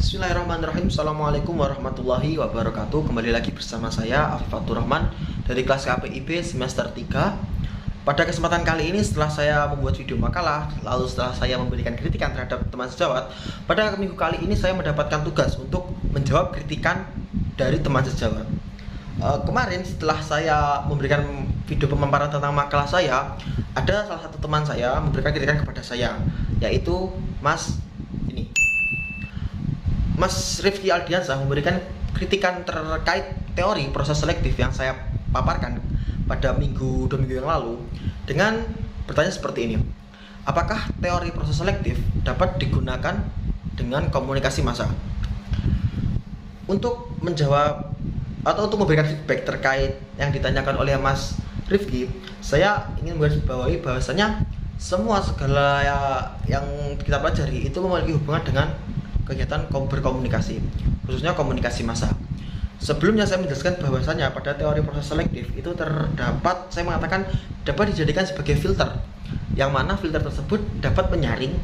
Bismillahirrahmanirrahim. Assalamualaikum warahmatullahi wabarakatuh. Kembali lagi bersama saya Afifatur Rahman dari kelas KPIB semester 3. Pada kesempatan kali ini, setelah saya membuat video makalah, lalu setelah saya memberikan kritikan terhadap teman sejawat, pada minggu kali ini saya mendapatkan tugas untuk menjawab kritikan dari teman sejawat. Kemarin setelah saya memberikan video pemaparan tentang makalah saya, ada salah satu teman saya memberikan kritikan kepada saya, yaitu Mas Rifki Aldiansyah memberikan kritikan terkait teori proses selektif yang saya paparkan pada dua minggu yang lalu dengan bertanya seperti ini: apakah teori proses selektif dapat digunakan dengan komunikasi massa? Untuk menjawab atau untuk memberikan feedback terkait yang ditanyakan oleh Mas Rifki, saya ingin menggarisbawahi bahwasanya segala yang kita pelajari itu memiliki hubungan dengan kegiatan berkomunikasi, khususnya komunikasi massa. Sebelumnya saya menjelaskan bahwasanya pada teori proses selektif itu saya mengatakan dapat dijadikan sebagai filter, yang mana filter tersebut dapat menyaring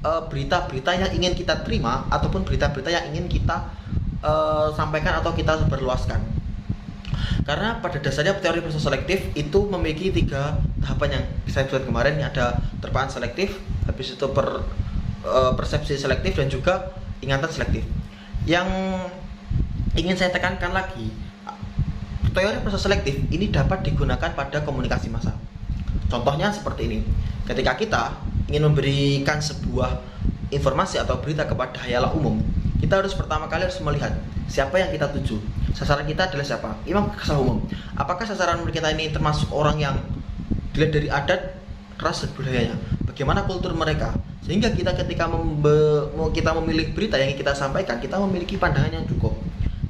berita-berita yang ingin kita terima ataupun berita-berita yang ingin kita sampaikan atau kita sebarluaskan. Karena pada dasarnya teori proses selektif itu memiliki 3 tahapan yang saya sebutkan kemarin. Ada terpaan selektif, habis itu persepsi selektif, dan juga ingatan selektif. Yang ingin saya tekankan lagi, teori proses selektif ini dapat digunakan pada komunikasi massa. Contohnya seperti ini: ketika kita ingin memberikan sebuah informasi atau berita kepada khalayak umum, kita harus pertama kali melihat siapa yang kita tuju. Sasaran kita adalah siapa? Imam kesah umum. Apakah sasaran kita ini termasuk orang yang dilihat dari adat, ras, dan budayanya? Bagaimana kultur mereka? Sehingga kita ketika kita memilih berita yang kita sampaikan, kita memiliki pandangan yang cukup,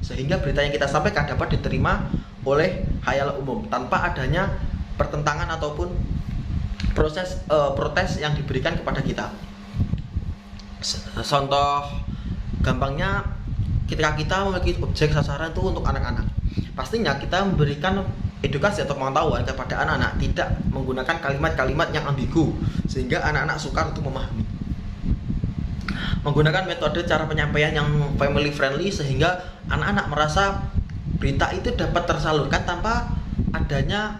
sehingga berita yang kita sampaikan dapat diterima oleh khalayak umum tanpa adanya pertentangan ataupun protes yang diberikan kepada kita. Contoh gampangnya, ketika kita memiliki objek sasaran itu untuk anak-anak, pastinya kita memberikan edukasi atau pengetahuan kepada anak-anak, tidak menggunakan kalimat-kalimat yang ambigu sehingga anak-anak sukar untuk memahami. Menggunakan metode cara penyampaian yang family friendly sehingga anak-anak merasa berita itu dapat tersalurkan tanpa adanya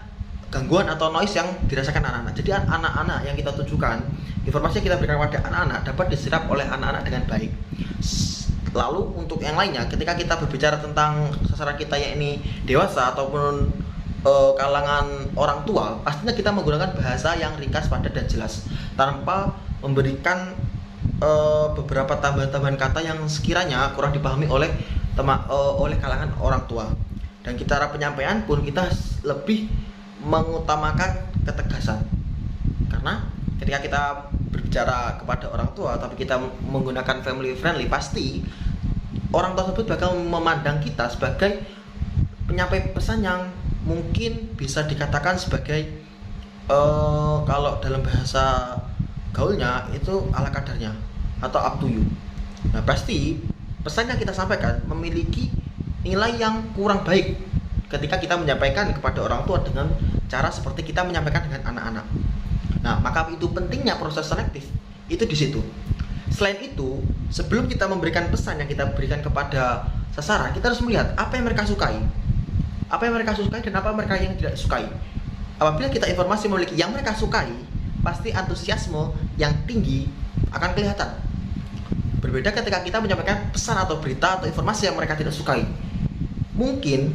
gangguan atau noise yang dirasakan anak-anak. Jadi anak-anak yang kita tujukan, informasi yang kita berikan kepada anak-anak dapat diserap oleh anak-anak dengan baik. Lalu untuk yang lainnya, ketika kita berbicara tentang sasaran kita yang ini dewasa ataupun kalangan orang tua, pastinya kita menggunakan bahasa yang ringkas, padat, dan jelas tanpa memberikan beberapa tambahan-tambahan kata yang sekiranya kurang dipahami oleh kalangan orang tua. Dan cara penyampaian pun kita lebih mengutamakan ketegasan, karena ketika kita berbicara kepada orang tua tapi kita menggunakan family friendly, pasti orang tersebut bakal memandang kita sebagai penyampai pesan yang mungkin bisa dikatakan sebagai kalau dalam bahasa gaulnya itu ala kadarnya atau up to you. Nah, pasti pesan yang kita sampaikan memiliki nilai yang kurang baik ketika kita menyampaikan kepada orang tua dengan cara seperti kita menyampaikan dengan anak-anak. Nah, maka itu pentingnya proses selektif itu di situ. Selain itu, sebelum kita memberikan pesan yang kita berikan kepada sasaran, kita harus melihat apa yang mereka sukai. Apa yang mereka sukai dan apa mereka yang tidak sukai. Apabila kita informasi memiliki yang mereka sukai, pasti antusiasme yang tinggi akan kelihatan. Berbeda ketika kita menyampaikan pesan atau berita atau informasi yang mereka tidak sukai. Mungkin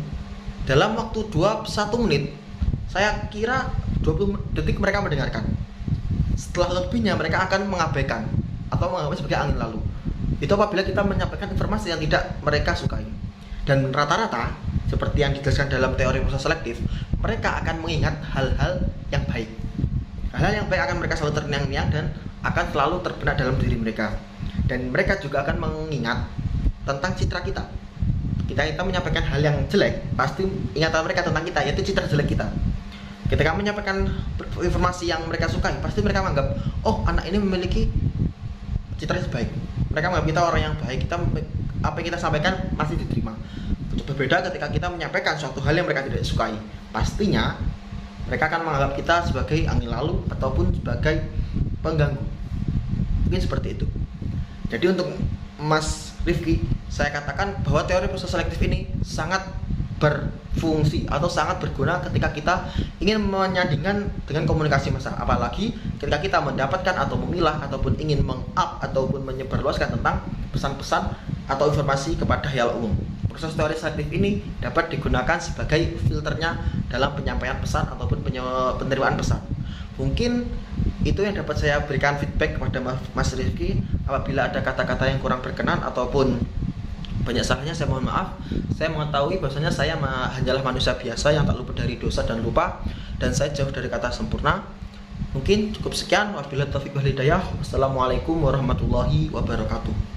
dalam waktu 1 menit, saya kira 20 detik mereka mendengarkan. Setelah lebihnya mereka akan mengabaikan atau menganggap sebagai angin lalu. Itu apabila kita menyampaikan informasi yang tidak mereka sukai. Dan rata-rata seperti yang dijelaskan dalam teori proses selektif, mereka akan mengingat hal-hal yang baik. Hal-hal yang baik akan mereka selalu terngiang-ngiang dan akan selalu terbenak dalam diri mereka. Dan mereka juga akan mengingat tentang citra kita. Kita menyampaikan hal yang jelek, pasti ingatan mereka tentang kita yaitu citra jelek kita. Ketika menyampaikan informasi yang mereka sukai, pasti mereka menganggap, oh, anak ini memiliki citra yang baik. Mereka menganggap kita orang yang baik, apa yang kita sampaikan masih diterima. Berbeda ketika kita menyampaikan suatu hal yang mereka tidak sukai, pastinya mereka akan menganggap kita sebagai angin lalu ataupun sebagai pengganggu. Mungkin seperti itu. Jadi untuk Mas Rifki, saya katakan bahwa teori proses selektif ini sangat berfungsi atau sangat berguna ketika kita ingin menyandingkan dengan komunikasi massa, apalagi ketika kita mendapatkan atau memilah ataupun ingin meng-up ataupun menyebarluaskan tentang pesan-pesan atau informasi kepada khalayak umum. Proses teori selektif ini dapat digunakan sebagai filternya dalam penyampaian pesan ataupun penerimaan pesan. Mungkin itu yang dapat saya berikan feedback kepada Mas Rifki. Apabila ada kata-kata yang kurang berkenan ataupun banyak salahnya, saya mohon maaf. Saya mengetahui bahwasanya saya hanyalah manusia biasa yang tak luput dari dosa dan lupa, dan saya jauh dari kata sempurna. Mungkin cukup sekian. Wabillahi taufiq wal hidayah. Wassalamualaikum warahmatullahi wabarakatuh.